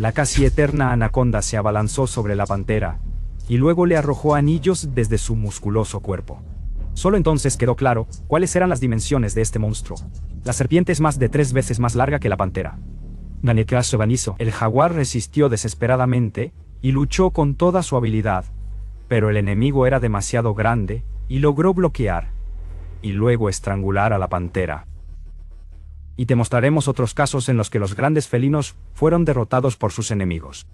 La casi eterna anaconda se abalanzó sobre la pantera, y luego le arrojó anillos desde su musculoso cuerpo. Solo entonces quedó claro cuáles eran las dimensiones de este monstruo. La serpiente es más de 3 veces más larga que la pantera. El jaguar resistió desesperadamente y luchó con toda su habilidad, pero el enemigo era demasiado grande y logró bloquear y luego estrangular a la pantera. Y te mostraremos otros casos en los que los grandes felinos fueron derrotados por sus enemigos.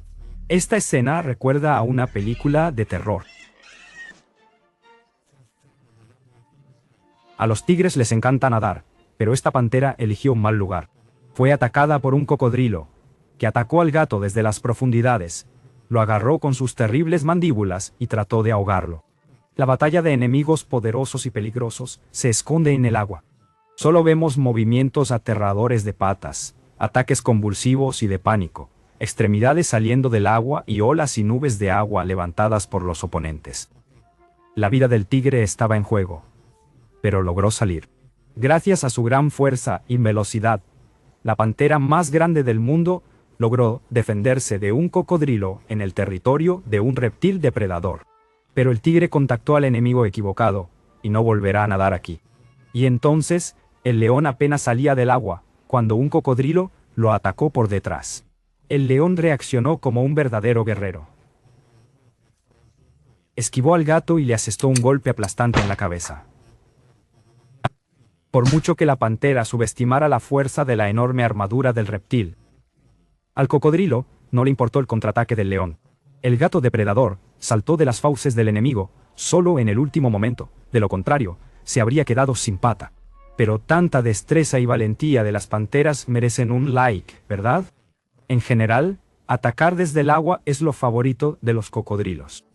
Esta escena recuerda a una película de terror. A los tigres les encanta nadar, pero esta pantera eligió un mal lugar. Fue atacada por un cocodrilo, que atacó al gato desde las profundidades, lo agarró con sus terribles mandíbulas y trató de ahogarlo. La batalla de enemigos poderosos y peligrosos se esconde en el agua. Solo vemos movimientos aterradores de patas, ataques convulsivos y de pánico, extremidades saliendo del agua y olas y nubes de agua levantadas por los oponentes. La vida del tigre estaba en juego, pero logró salir. Gracias a su gran fuerza y velocidad, la pantera más grande del mundo logró defenderse de un cocodrilo en el territorio de un reptil depredador. Pero el tigre contactó al enemigo equivocado, y no volverá a nadar aquí. Y entonces, el león apenas salía del agua, cuando un cocodrilo lo atacó por detrás. El león reaccionó como un verdadero guerrero. Esquivó al gato y le asestó un golpe aplastante en la cabeza. Por mucho que la pantera subestimara la fuerza de la enorme armadura del reptil, al cocodrilo no le importó el contraataque del león. El gato depredador saltó de las fauces del enemigo solo en el último momento, de lo contrario, se habría quedado sin pata. Pero tanta destreza y valentía de las panteras merecen un like, ¿verdad? En general, atacar desde el agua es lo favorito de los cocodrilos.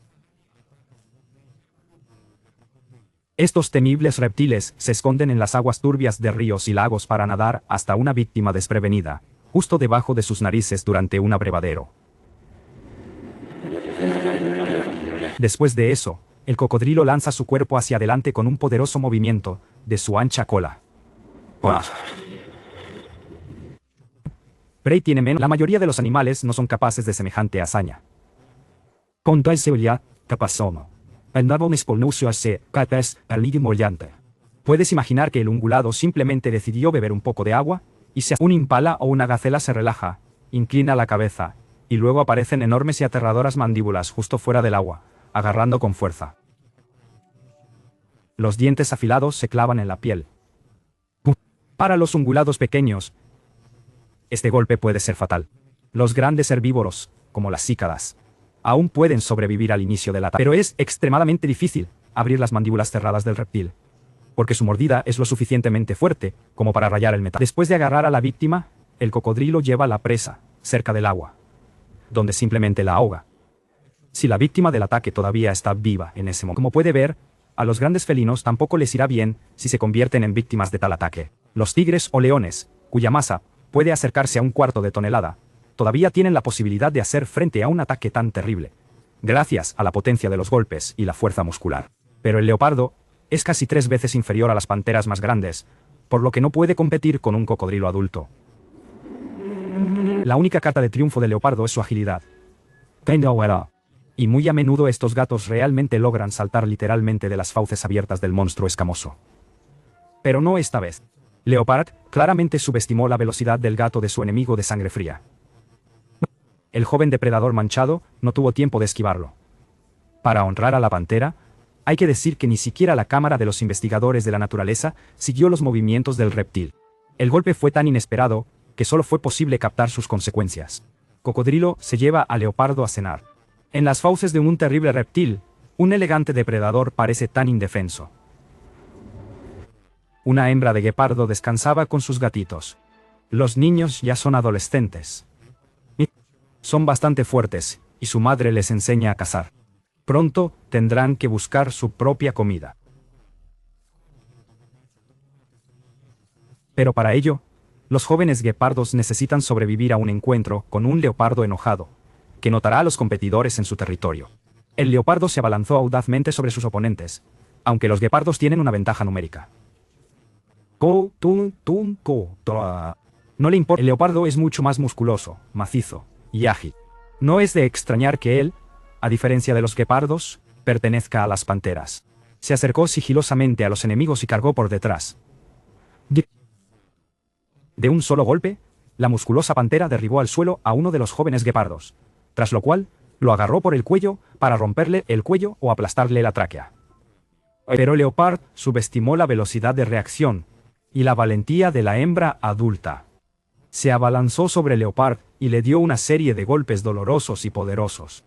Estos temibles reptiles se esconden en las aguas turbias de ríos y lagos para nadar hasta una víctima desprevenida, justo debajo de sus narices durante un abrevadero. Después de eso, el cocodrilo lanza su cuerpo hacia adelante con un poderoso movimiento de su ancha cola. Prey tiene menos. La mayoría de los animales no son capaces de semejante hazaña. Puedes imaginar que el ungulado simplemente decidió beber un poco de agua, y si un impala o una gacela se relaja, inclina la cabeza, y luego aparecen enormes y aterradoras mandíbulas justo fuera del agua, agarrando con fuerza. Los dientes afilados se clavan en la piel. Para los ungulados pequeños, este golpe puede ser fatal. Los grandes herbívoros, como las cícadas, aún pueden sobrevivir al inicio del ataque. Pero es extremadamente difícil abrir las mandíbulas cerradas del reptil, porque su mordida es lo suficientemente fuerte como para rayar el metal. Después de agarrar a la víctima, el cocodrilo lleva a la presa cerca del agua, donde simplemente la ahoga. Si la víctima del ataque todavía está viva en ese momento. Como puede ver, a los grandes felinos tampoco les irá bien si se convierten en víctimas de tal ataque. Los tigres o leones, cuya masa puede acercarse a 1/4 de tonelada, todavía tienen la posibilidad de hacer frente a un ataque tan terrible, gracias a la potencia de los golpes y la fuerza muscular. Pero el leopardo es casi 3 veces inferior a las panteras más grandes, por lo que no puede competir con un cocodrilo adulto. La única carta de triunfo del leopardo es su agilidad. Y muy a menudo estos gatos realmente logran saltar literalmente de las fauces abiertas del monstruo escamoso. Pero no esta vez. Leopard claramente subestimó la velocidad del gato de su enemigo de sangre fría. El joven depredador manchado no tuvo tiempo de esquivarlo. Para honrar a la pantera, hay que decir que ni siquiera la cámara de los investigadores de la naturaleza siguió los movimientos del reptil. El golpe fue tan inesperado que solo fue posible captar sus consecuencias. Cocodrilo se lleva a leopardo a cenar. En las fauces de un terrible reptil, un elegante depredador parece tan indefenso. Una hembra de guepardo descansaba con sus gatitos. Los niños ya son adolescentes. Son bastante fuertes, y su madre les enseña a cazar. Pronto tendrán que buscar su propia comida. Pero para ello, los jóvenes guepardos necesitan sobrevivir a un encuentro con un leopardo enojado, que notará a los competidores en su territorio. El leopardo se abalanzó audazmente sobre sus oponentes, aunque los guepardos tienen una ventaja numérica. No le importa. El leopardo es mucho más musculoso, macizo, y ágil. No es de extrañar que él, a diferencia de los guepardos, pertenezca a las panteras. Se acercó sigilosamente a los enemigos y cargó por detrás. De un solo golpe, la musculosa pantera derribó al suelo a uno de los jóvenes guepardos, tras lo cual, lo agarró por el cuello para romperle el cuello o aplastarle la tráquea. Pero Leopard subestimó la velocidad de reacción y la valentía de la hembra adulta. Se abalanzó sobre Leopard y le dio una serie de golpes dolorosos y poderosos.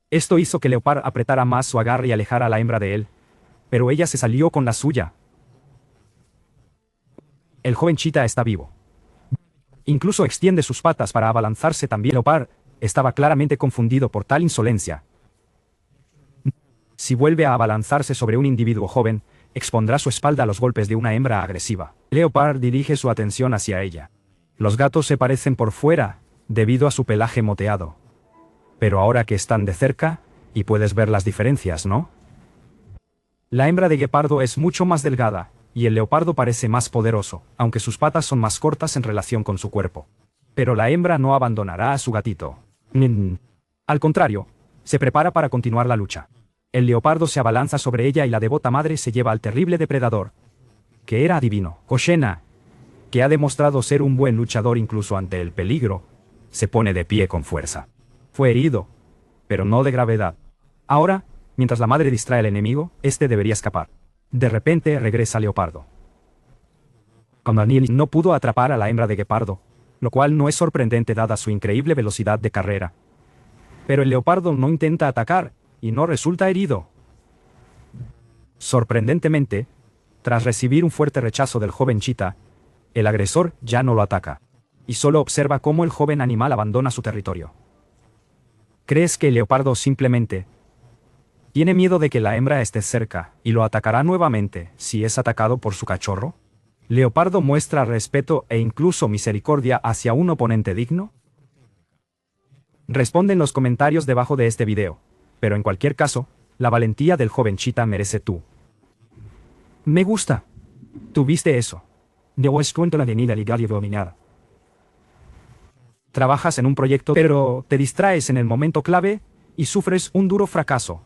Esto hizo que Leopard apretara más su agarre y alejara a la hembra de él, pero ella se salió con la suya. El joven chita está vivo. Incluso extiende sus patas para abalanzarse también. Leopard estaba claramente confundido por tal insolencia. Si vuelve a abalanzarse sobre un individuo joven, expondrá su espalda a los golpes de una hembra agresiva. Leopard dirige su atención hacia ella. Los gatos se parecen por fuera, debido a su pelaje moteado. Pero ahora que están de cerca, y puedes ver las diferencias, ¿no? La hembra de guepardo es mucho más delgada, y el leopardo parece más poderoso, aunque sus patas son más cortas en relación con su cuerpo. Pero la hembra no abandonará a su gatito. Al contrario, se prepara para continuar la lucha. El leopardo se abalanza sobre ella y la devota madre se lleva al terrible depredador, que era adivino. Koshena, que ha demostrado ser un buen luchador incluso ante el peligro, se pone de pie con fuerza. Fue herido, pero no de gravedad. Ahora, mientras la madre distrae al enemigo, este debería escapar. De repente regresa Leopardo. Cuando Daniel no pudo atrapar a la hembra de guepardo, lo cual no es sorprendente dada su increíble velocidad de carrera. Pero el leopardo no intenta atacar, y no resulta herido. Sorprendentemente, tras recibir un fuerte rechazo del joven chita, el agresor ya no lo ataca, y solo observa cómo el joven animal abandona su territorio. ¿Crees que el leopardo simplemente tiene miedo de que la hembra esté cerca y lo atacará nuevamente si es atacado por su cachorro? ¿Leopardo muestra respeto e incluso misericordia hacia un oponente digno? Responde en los comentarios debajo de este video, pero en cualquier caso, la valentía del joven chita merece tú. Me gusta. ¿Tuviste eso? No es cuento la venida legal y dominada. Trabajas en un proyecto pero te distraes en el momento clave y sufres un duro fracaso,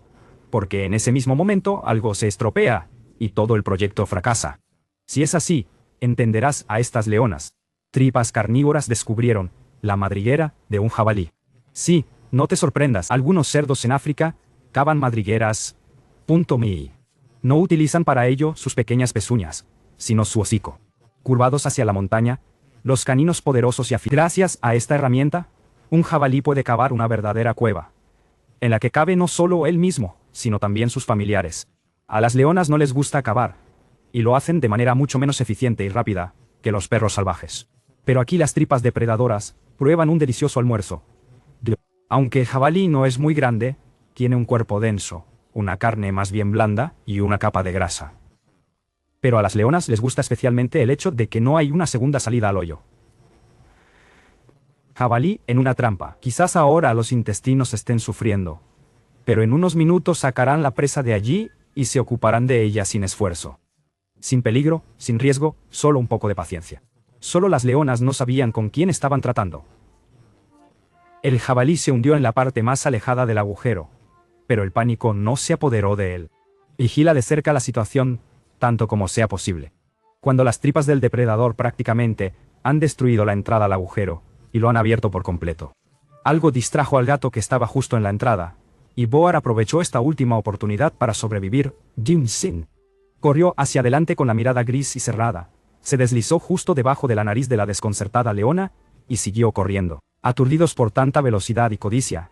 porque en ese mismo momento algo se estropea y todo el proyecto fracasa. Si es así, entenderás a estas leonas. Tripas carnívoras descubrieron la madriguera de un jabalí. Sí, no te sorprendas, algunos cerdos en África cavan madrigueras. No utilizan para ello sus pequeñas pezuñas, sino su hocico. Curvados hacia la montaña, los caninos poderosos y afilados. Gracias a esta herramienta, un jabalí puede cavar una verdadera cueva, en la que cabe no solo él mismo, sino también sus familiares. A las leonas no les gusta cavar, y lo hacen de manera mucho menos eficiente y rápida que los perros salvajes. Pero aquí las tripas depredadoras prueban un delicioso almuerzo. Aunque el jabalí no es muy grande, tiene un cuerpo denso, una carne más bien blanda y una capa de grasa. Pero a las leonas les gusta especialmente el hecho de que no hay una segunda salida al hoyo. Jabalí en una trampa. Quizás ahora los intestinos estén sufriendo, pero en unos minutos sacarán la presa de allí y se ocuparán de ella sin esfuerzo. Sin peligro, sin riesgo, solo un poco de paciencia. Solo las leonas no sabían con quién estaban tratando. El jabalí se hundió en la parte más alejada del agujero, pero el pánico no se apoderó de él. Vigila de cerca la situación, tanto como sea posible. Cuando las tripas del depredador prácticamente han destruido la entrada al agujero, y lo han abierto por completo. Algo distrajo al gato que estaba justo en la entrada, y Boar aprovechó esta última oportunidad para sobrevivir. Jim Sin corrió hacia adelante con la mirada gris y cerrada, se deslizó justo debajo de la nariz de la desconcertada leona, y siguió corriendo. Aturdidos por tanta velocidad y codicia,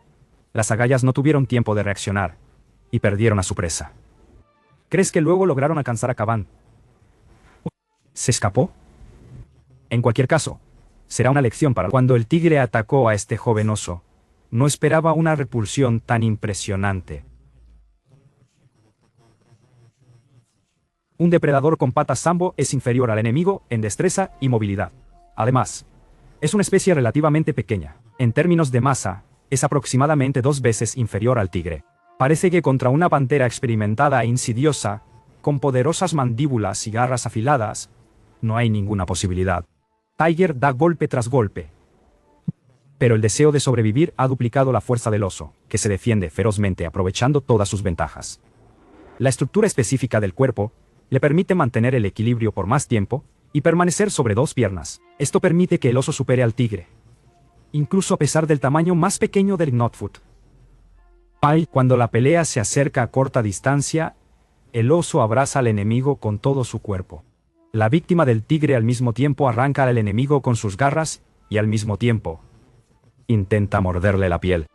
las agallas no tuvieron tiempo de reaccionar, y perdieron a su presa. ¿Crees que luego lograron alcanzar a Caban? ¿Se escapó? En cualquier caso, será una lección para cuando el tigre atacó a este joven oso. No esperaba una repulsión tan impresionante. Un depredador con patas sambo es inferior al enemigo en destreza y movilidad. Además, es una especie relativamente pequeña. En términos de masa, es aproximadamente 2 veces inferior al tigre. Parece que contra una pantera experimentada e insidiosa, con poderosas mandíbulas y garras afiladas, no hay ninguna posibilidad. Tiger da golpe tras golpe. Pero el deseo de sobrevivir ha duplicado la fuerza del oso, que se defiende ferozmente aprovechando todas sus ventajas. La estructura específica del cuerpo le permite mantener el equilibrio por más tiempo y permanecer sobre dos piernas. Esto permite que el oso supere al tigre, incluso a pesar del tamaño más pequeño del Knottfoot. Cuando la pelea se acerca a corta distancia, el oso abraza al enemigo con todo su cuerpo. La víctima del tigre al mismo tiempo arranca al enemigo con sus garras y al mismo tiempo intenta morderle la piel.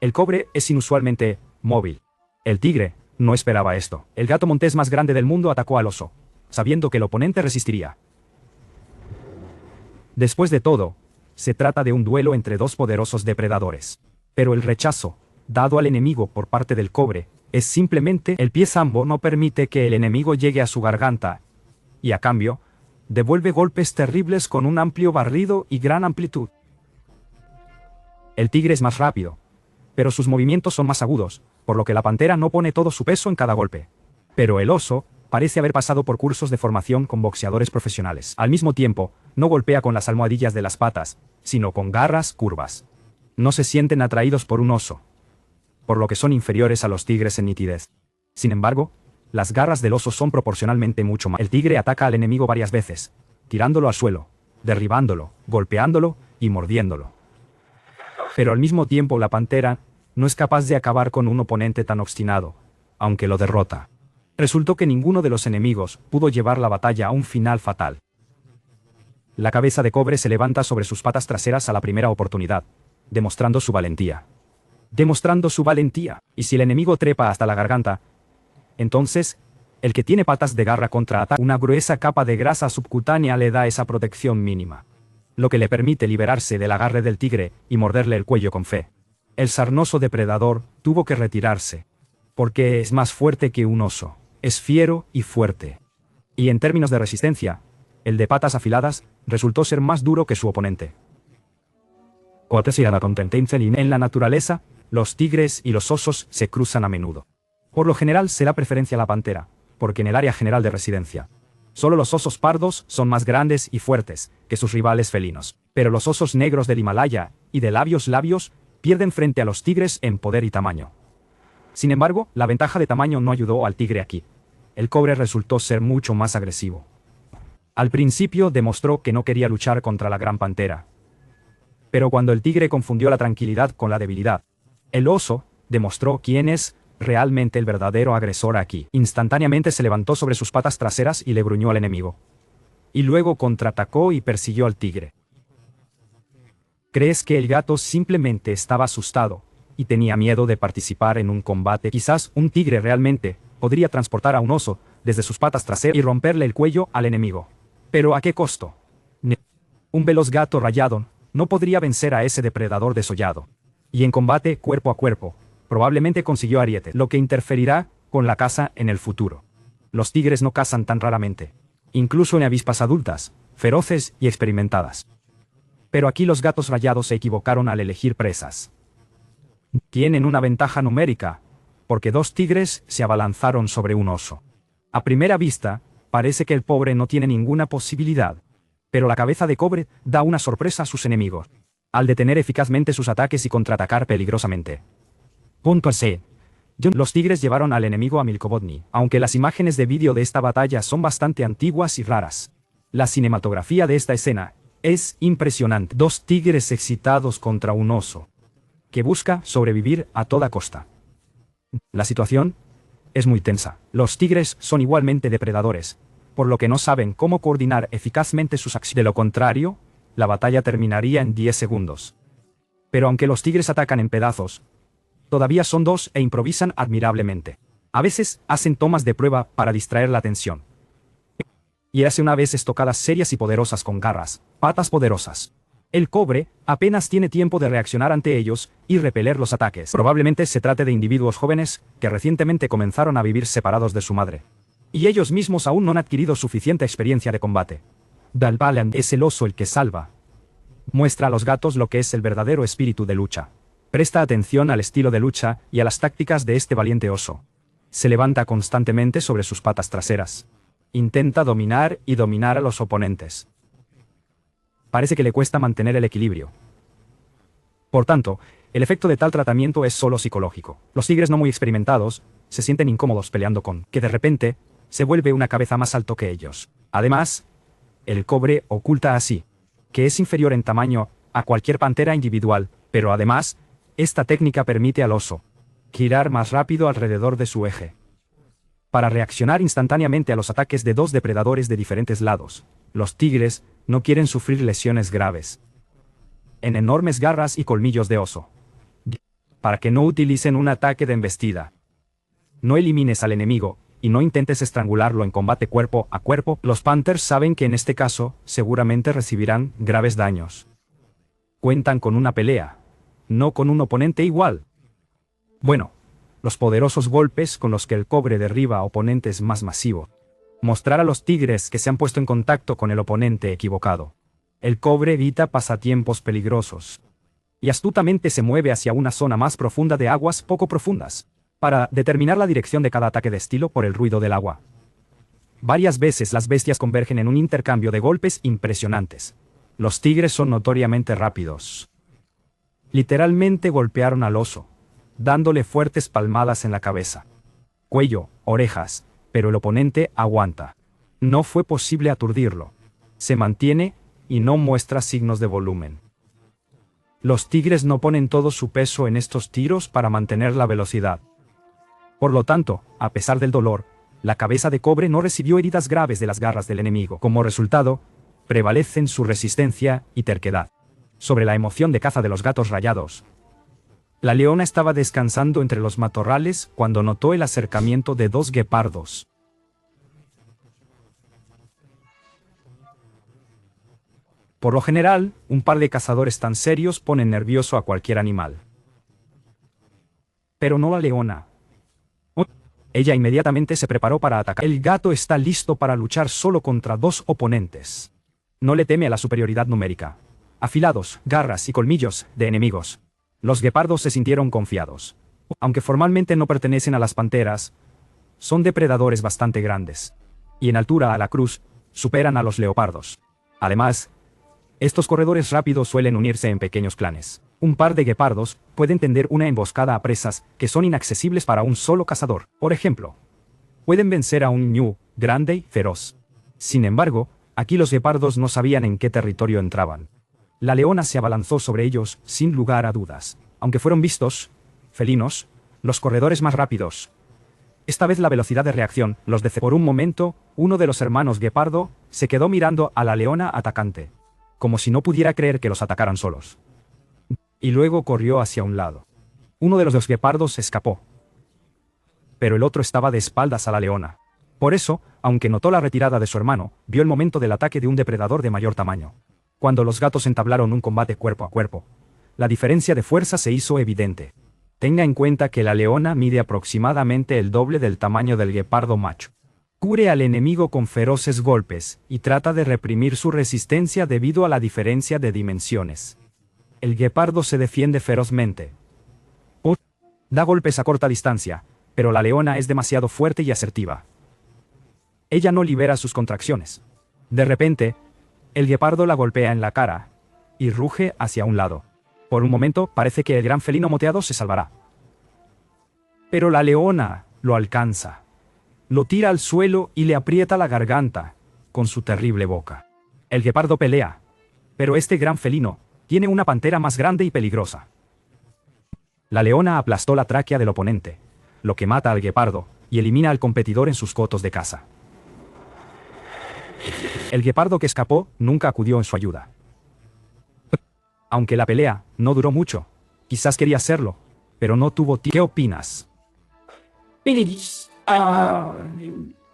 El cobre es inusualmente móvil. El tigre no esperaba esto. El gato montés más grande del mundo atacó al oso, sabiendo que el oponente resistiría. Después de todo, se trata de un duelo entre dos poderosos depredadores. Pero el rechazo dado al enemigo por parte del cobre es simplemente el pie sambo no permite que el enemigo llegue a su garganta, y a cambio, devuelve golpes terribles con un amplio barrido y gran amplitud. El tigre es más rápido, pero sus movimientos son más agudos, por lo que la pantera no pone todo su peso en cada golpe. Pero el oso parece haber pasado por cursos de formación con boxeadores profesionales. Al mismo tiempo, no golpea con las almohadillas de las patas, sino con garras curvas. No se sienten atraídos por un oso, por lo que son inferiores a los tigres en nitidez. Sin embargo, las garras del oso son proporcionalmente mucho más. El tigre ataca al enemigo varias veces, tirándolo al suelo, derribándolo, golpeándolo y mordiéndolo. Pero al mismo tiempo la pantera no es capaz de acabar con un oponente tan obstinado, aunque lo derrota. Resultó que ninguno de los enemigos pudo llevar la batalla a un final fatal. La cabeza de cobre se levanta sobre sus patas traseras a la primera oportunidad, demostrando su valentía. Y si el enemigo trepa hasta la garganta, entonces, el que tiene patas de garra contraataca. Una gruesa capa de grasa subcutánea le da esa protección mínima, lo que le permite liberarse del agarre del tigre y morderle el cuello con fe. El sarnoso depredador tuvo que retirarse, porque es más fuerte que un oso, es fiero y fuerte. Y en términos de resistencia, el de patas afiladas resultó ser más duro que su oponente. En la naturaleza, los tigres y los osos se cruzan a menudo. Por lo general se da preferencia a la pantera, porque en el área general de residencia, solo los osos pardos son más grandes y fuertes que sus rivales felinos. Pero los osos negros del Himalaya y de labios pierden frente a los tigres en poder y tamaño. Sin embargo, la ventaja de tamaño no ayudó al tigre aquí. El cobre resultó ser mucho más agresivo. Al principio demostró que no quería luchar contra la gran pantera. Pero cuando el tigre confundió la tranquilidad con la debilidad, el oso demostró quién es realmente el verdadero agresor aquí. Instantáneamente se levantó sobre sus patas traseras y le gruñó al enemigo. Y luego contraatacó y persiguió al tigre. ¿Crees que el gato simplemente estaba asustado y tenía miedo de participar en un combate? Quizás un tigre realmente podría transportar a un oso desde sus patas traseras y romperle el cuello al enemigo. ¿Pero a qué costo? Un veloz gato rayado no podría vencer a ese depredador desollado. Y en combate cuerpo a cuerpo, probablemente consiguió ariete, lo que interferirá con la caza en el futuro. Los tigres no cazan tan raramente, incluso en avispas adultas, feroces y experimentadas. Pero aquí los gatos rayados se equivocaron al elegir presas. Tienen una ventaja numérica, porque dos tigres se abalanzaron sobre un oso. A primera vista, parece que el pobre no tiene ninguna posibilidad, pero la cabeza de cobre da una sorpresa a sus enemigos, al detener eficazmente sus ataques y contraatacar peligrosamente. Los tigres llevaron al enemigo a Milkovodny, aunque las imágenes de vídeo de esta batalla son bastante antiguas y raras. La cinematografía de esta escena es impresionante. Dos tigres excitados contra un oso, que busca sobrevivir a toda costa. La situación es muy tensa. Los tigres son igualmente depredadores, por lo que no saben cómo coordinar eficazmente sus acciones. De lo contrario, la batalla terminaría en 10 segundos. Pero aunque los tigres atacan en pedazos, todavía son dos e improvisan admirablemente. A veces hacen tomas de prueba para distraer la atención. Y hace una vez estocadas serias y poderosas con garras, patas poderosas. El cobre apenas tiene tiempo de reaccionar ante ellos y repeler los ataques. Probablemente se trate de individuos jóvenes que recientemente comenzaron a vivir separados de su madre. Y ellos mismos aún no han adquirido suficiente experiencia de combate. Dalbalan es el oso el que salva. Muestra a los gatos lo que es el verdadero espíritu de lucha. Presta atención al estilo de lucha y a las tácticas de este valiente oso. Se levanta constantemente sobre sus patas traseras. Intenta dominar y dominar a los oponentes. Parece que le cuesta mantener el equilibrio. Por tanto, el efecto de tal tratamiento es solo psicológico. Los tigres no muy experimentados se sienten incómodos peleando con que de repente se vuelve una cabeza más alto que ellos. Además, el cobre oculta así que es inferior en tamaño a cualquier pantera individual, pero además, esta técnica permite al oso girar más rápido alrededor de su eje para reaccionar instantáneamente a los ataques de dos depredadores de diferentes lados. Los tigres no quieren sufrir lesiones graves en enormes garras y colmillos de oso, para que no utilicen un ataque de embestida. No elimines al enemigo y no intentes estrangularlo en combate cuerpo a cuerpo. Los Panthers saben que en este caso seguramente recibirán graves daños. Cuentan con una pelea, no con un oponente igual. Bueno, los poderosos golpes con los que el cobre derriba a oponentes más masivos. Mostrar a los tigres que se han puesto en contacto con el oponente equivocado. El cobre evita pasatiempos peligrosos y astutamente se mueve hacia una zona más profunda de aguas poco profundas, para determinar la dirección de cada ataque de estilo por el ruido del agua. Varias veces las bestias convergen en un intercambio de golpes impresionantes. Los tigres son notoriamente rápidos. Literalmente golpearon al oso, dándole fuertes palmadas en la cabeza, cuello, orejas, pero el oponente aguanta. No fue posible aturdirlo. Se mantiene y no muestra signos de volumen. Los tigres no ponen todo su peso en estos tiros para mantener la velocidad. Por lo tanto, a pesar del dolor, la cabeza de cobre no recibió heridas graves de las garras del enemigo. Como resultado, prevalecen su resistencia y terquedad. Sobre la emoción de caza de los gatos rayados. La leona estaba descansando entre los matorrales cuando notó el acercamiento de dos guepardos. Por lo general, un par de cazadores tan serios ponen nervioso a cualquier animal. Pero no la leona. Ella inmediatamente se preparó para atacar. El gato está listo para luchar solo contra dos oponentes. No le teme a la superioridad numérica. Afilados, garras y colmillos de enemigos. Los guepardos se sintieron confiados. Aunque formalmente no pertenecen a las panteras, son depredadores bastante grandes. Y en altura a la cruz, superan a los leopardos. Además, estos corredores rápidos suelen unirse en pequeños clanes. Un par de guepardos pueden tender una emboscada a presas que son inaccesibles para un solo cazador. Por ejemplo, pueden vencer a un ñu grande y feroz. Sin embargo, aquí los guepardos no sabían en qué territorio entraban. La leona se abalanzó sobre ellos sin lugar a dudas. Aunque fueron vistos, felinos, los corredores más rápidos. Esta vez la velocidad de reacción los decepcionó. Por un momento, uno de los hermanos guepardo se quedó mirando a la leona atacante, como si no pudiera creer que los atacaran solos. Y luego corrió hacia un lado. Uno de los dos guepardos escapó, pero el otro estaba de espaldas a la leona. Por eso, aunque notó la retirada de su hermano, vio el momento del ataque de un depredador de mayor tamaño. Cuando los gatos entablaron un combate cuerpo a cuerpo, la diferencia de fuerza se hizo evidente. Tenga en cuenta que la leona mide aproximadamente el doble del tamaño del guepardo macho. Cubre al enemigo con feroces golpes y trata de reprimir su resistencia debido a la diferencia de dimensiones. El guepardo se defiende ferozmente. Da golpes a corta distancia, pero la leona es demasiado fuerte y asertiva. Ella no libera sus contracciones. De repente, el guepardo la golpea en la cara y ruge hacia un lado. Por un momento parece que el gran felino moteado se salvará. Pero la leona lo alcanza. Lo tira al suelo y le aprieta la garganta con su terrible boca. El guepardo pelea, pero este gran felino tiene una pantera más grande y peligrosa. La leona aplastó la tráquea del oponente, lo que mata al guepardo y elimina al competidor en sus cotos de caza. El guepardo que escapó nunca acudió en su ayuda. Aunque la pelea no duró mucho, quizás quería hacerlo, pero no tuvo tiempo. ¿Qué opinas?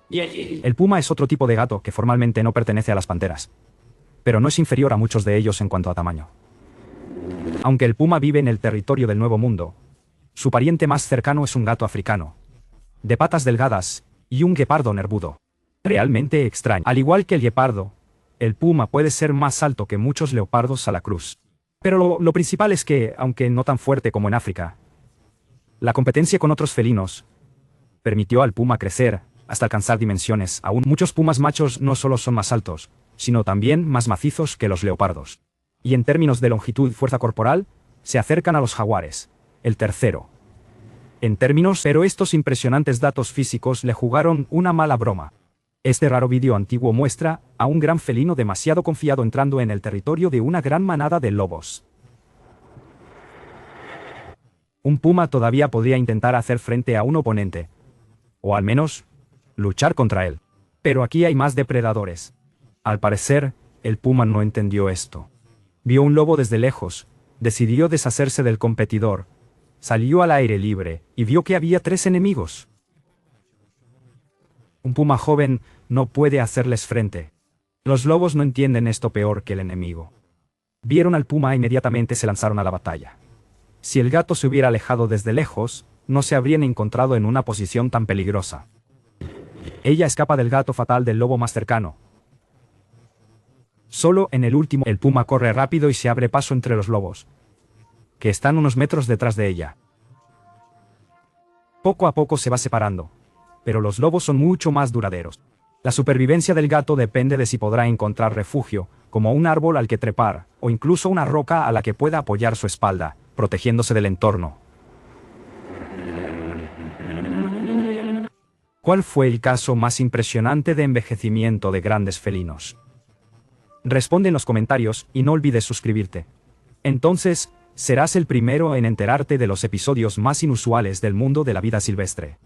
El puma es otro tipo de gato que formalmente no pertenece a las panteras, pero no es inferior a muchos de ellos en cuanto a tamaño. Aunque el puma vive en el territorio del Nuevo Mundo, su pariente más cercano es un gato africano, de patas delgadas y un guepardo nervudo. Realmente extraño. Al igual que el guepardo, el puma puede ser más alto que muchos leopardos a la cruz. Pero lo principal es que, aunque no tan fuerte como en África, la competencia con otros felinos permitió al puma crecer hasta alcanzar dimensiones. Aún muchos pumas machos no solo son más altos, sino también más macizos que los leopardos. Y en términos de longitud y fuerza corporal, se acercan a los jaguares. El tercero. En términos, pero estos impresionantes datos físicos le jugaron una mala broma. Este raro vídeo antiguo muestra a un gran felino demasiado confiado entrando en el territorio de una gran manada de lobos. Un puma todavía podría intentar hacer frente a un oponente. O al menos, luchar contra él. Pero aquí hay más depredadores. Al parecer, el puma no entendió esto. Vio un lobo desde lejos, decidió deshacerse del competidor, salió al aire libre y vio que había 3 enemigos. Un puma joven no puede hacerles frente. Los lobos no entienden esto peor que el enemigo. Vieron al puma e inmediatamente se lanzaron a la batalla. Si el gato se hubiera alejado desde lejos, no se habrían encontrado en una posición tan peligrosa. Ella escapa del gato fatal del lobo más cercano. Solo en el último, el puma corre rápido y se abre paso entre los lobos, que están unos metros detrás de ella. Poco a poco se va separando, pero los lobos son mucho más duraderos. La supervivencia del gato depende de si podrá encontrar refugio, como un árbol al que trepar, o incluso una roca a la que pueda apoyar su espalda, protegiéndose del entorno. ¿Cuál fue el caso más impresionante de envejecimiento de grandes felinos? Responde en los comentarios y no olvides suscribirte. Entonces, serás el primero en enterarte de los episodios más inusuales del mundo de la vida silvestre.